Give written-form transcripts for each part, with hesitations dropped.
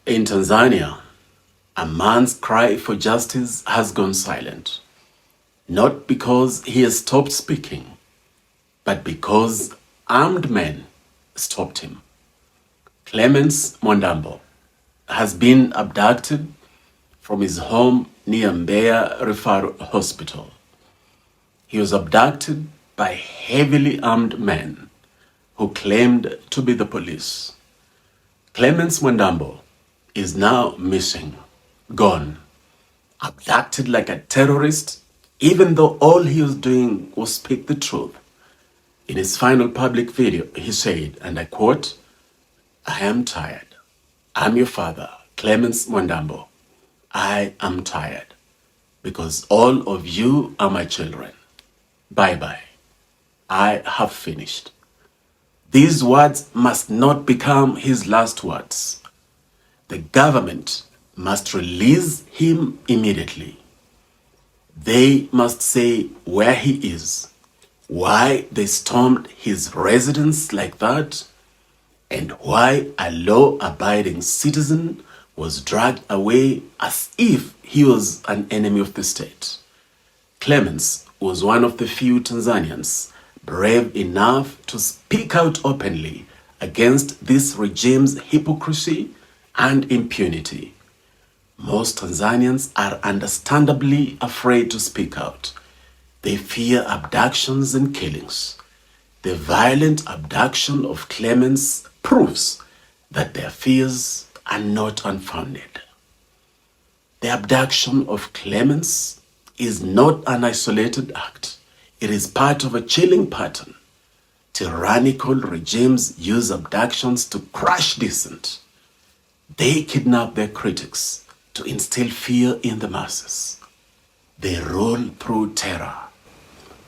In Tanzania, a man's cry for justice has gone silent, not because he has stopped speaking, but because armed men stopped him. Clemens Mwandambo has been abducted from his home near Mbeya Referral Hospital. He was abducted by heavily armed men who claimed to be the police. Clemens Mwandambo is now missing, gone, abducted like a terrorist, even though all he was doing was speak the truth. In his final public video, he said, and I quote, "I am tired. I'm your father, Clemens Mwandambo. I am tired because all of you are my children. Bye-bye. I have finished." These words must not become his last words. The government must release him immediately. They must say where he is, why they stormed his residence like that, and why a law-abiding citizen was dragged away as if he was an enemy of the state. Clemens was one of the few Tanzanians brave enough to speak out openly against this regime's hypocrisy and impunity. Most Tanzanians are understandably afraid to speak out. They fear abductions and killings. The violent abduction of Clemens proves that their fears are not unfounded. The abduction of Clemens is not an isolated act. It is part of a chilling pattern. Tyrannical regimes use abductions to crush dissent. They kidnap their critics to instill fear in the masses. They rule through terror.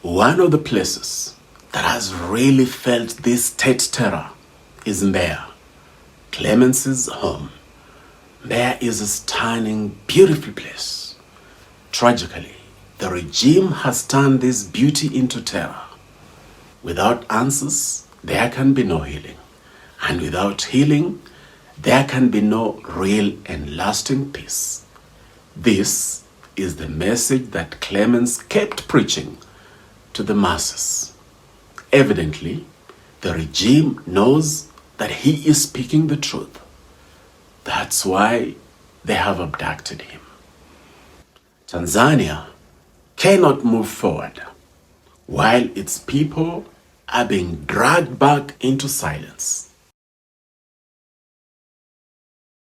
One of the places that has really felt this state terror is Mbeya, Clemens's home. Mbeya is a stunning, beautiful place. Tragically, the regime has turned this beauty into terror. Without answers, there can be no healing. And without healing, there can be no real and lasting peace. This is the message that Clemens kept preaching to the masses. Evidently, the regime knows that he is speaking the truth. That's why they have abducted him. Tanzania cannot move forward while its people are being dragged back into silence.